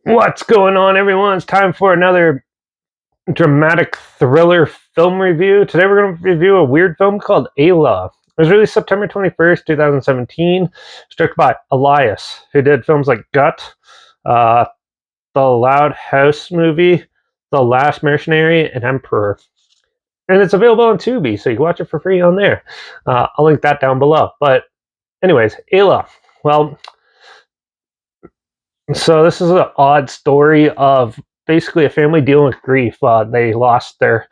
What's going on, everyone? It's time for another dramatic thriller film review. Today we're going to review a weird film called Ayla. It was released September 21st, 2017. It's directed by Elias, who did films like Gut, uh, The Loud House movie, The Last Mercenary, and Emperor. And it's available on Tubi, so you can watch it for free on there. I'll link that down below. But anyways, Ayla. Well, so this is an odd story of basically a family dealing with grief. They lost their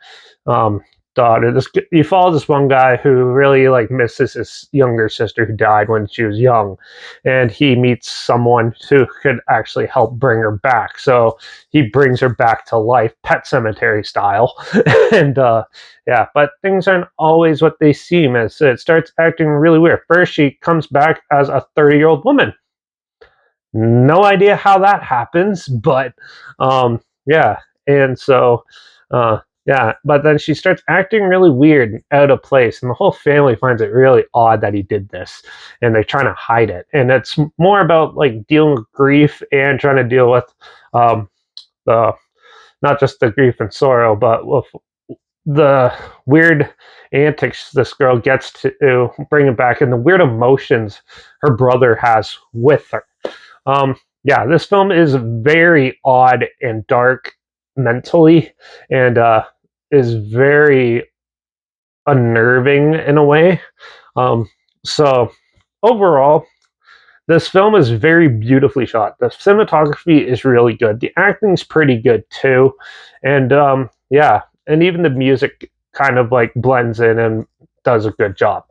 um, daughter. You follow this one guy who really misses his younger sister who died when she was young, and he meets someone who could actually help bring her back. So he brings her back to life, Pet Cemetery style, and yeah. But things aren't always what they seem. As it starts acting really weird. First, she comes back as a 30-year-old woman. No idea how that happens, but yeah. And so, yeah, but then she starts acting really weird and out of place, and the whole family finds it really odd that he did this, and they're trying to hide it. And it's more about dealing with grief and trying to deal with the not just the grief and sorrow, but with the weird antics this girl gets to bring it back, and the weird emotions her brother has with her. Um, yeah, this film is very odd and dark mentally, and is very unnerving in a way. Um, so overall, this film is very beautifully shot. The cinematography is really good. The acting's pretty good too, and yeah, and even the music kind of blends in and does a good job.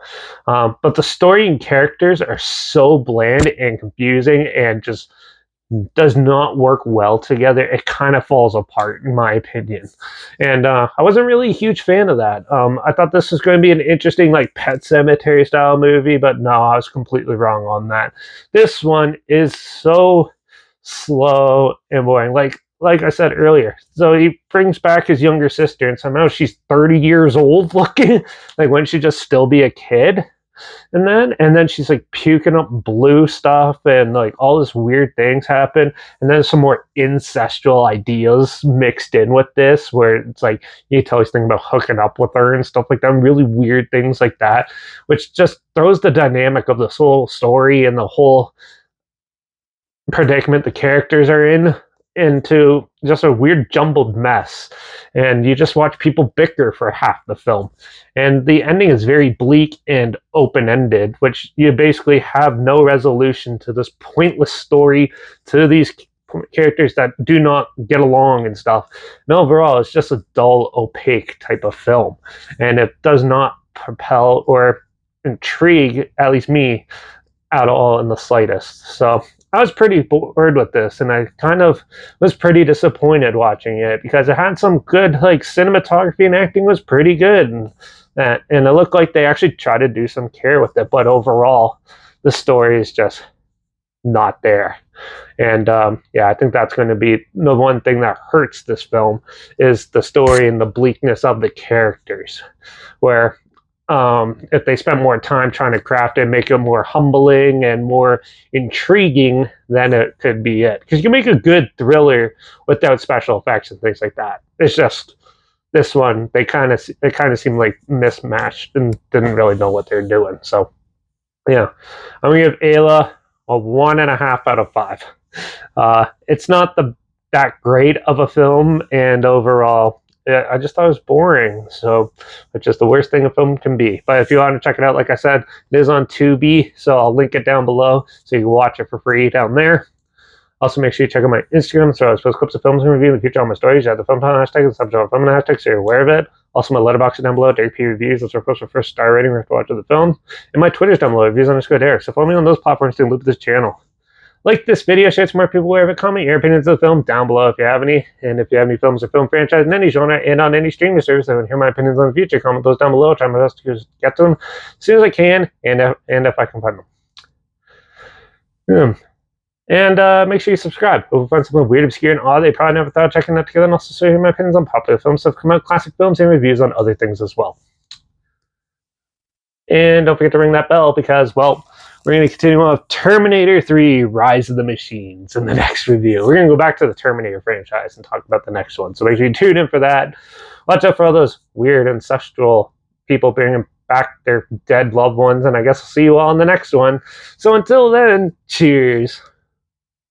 But the story and characters are so bland and confusing and just does not work well together. It kind of falls apart, in my opinion. And I wasn't really a huge fan of that. I thought this was going to be an interesting, Pet Cemetery style movie, but no, I was completely wrong on that. This one is so slow and boring. Like I said earlier, so he brings back his younger sister, and somehow she's 30 years old looking. Like, wouldn't she just still be a kid? And then she's puking up blue stuff, and all this weird things happen, and then some more ancestral ideas mixed in with this, where it's you tell he's thinking about hooking up with her and stuff like that, and really weird things like that, which just throws the dynamic of this whole story and the whole predicament the characters are in into just a weird jumbled mess, and you just watch people bicker for half the film. And the ending is very bleak and open-ended, which you basically have no resolution to this pointless story, to these characters that do not get along and stuff. And overall, it's just a dull, opaque type of film, and it does not propel or intrigue, at least me, at all in the slightest. So I was pretty bored with this, and I kind of was pretty disappointed watching it, because it had some good cinematography, and acting was pretty good, and it looked like they actually tried to do some care with it. But overall, the story is just not there. And yeah, I think that's going to be the one thing that hurts this film, is the story and the bleakness of the characters, where if they spent more time trying to craft it and make it more humbling and more intriguing, then it could be it. Because you can make a good thriller without special effects and things like that. It's just this one, they kind of seemed mismatched and didn't really know what they're doing. So yeah, I'm gonna give Ayla a 1.5 out of 5. It's not that great of a film, and overall, I just thought it was boring. So it's just the worst thing a film can be. But if you want to check it out, like I said, it is on Tubi, so I'll link it down below so you can watch it for free down there. Also, make sure you check out my Instagram, so I post clips of films and review in the future on my stories. You have the film time hashtag and the subject film hashtag, so you're aware of it. Also, my Letterbox is down below, JP Reviews. That's where I post my first star rating after watching the film. And my Twitter's down below, reviews_Derek. So follow me on those platforms to loop this channel. Like this video, share it to more people aware of it. Comment your opinions of the film down below if you have any. And if you have any films or film franchise in any genre and on any streaming service that would hear my opinions on the future, comment those down below. I'll try my best to get to them as soon as I can, and if I can find them. And make sure you subscribe. We'll find something weird, obscure, and odd they probably never thought of checking out together, and also share my opinions on popular film stuff, come out, classic films, and reviews on other things as well. And don't forget to ring that bell, because, well, We're going to continue on with Terminator 3 Rise of the Machines in the next review. We're going to go back to the Terminator franchise and talk about the next one. So make sure you tune in for that. Watch out for all those weird ancestral people bringing back their dead loved ones. And I guess I'll see you all in the next one. So until then, cheers.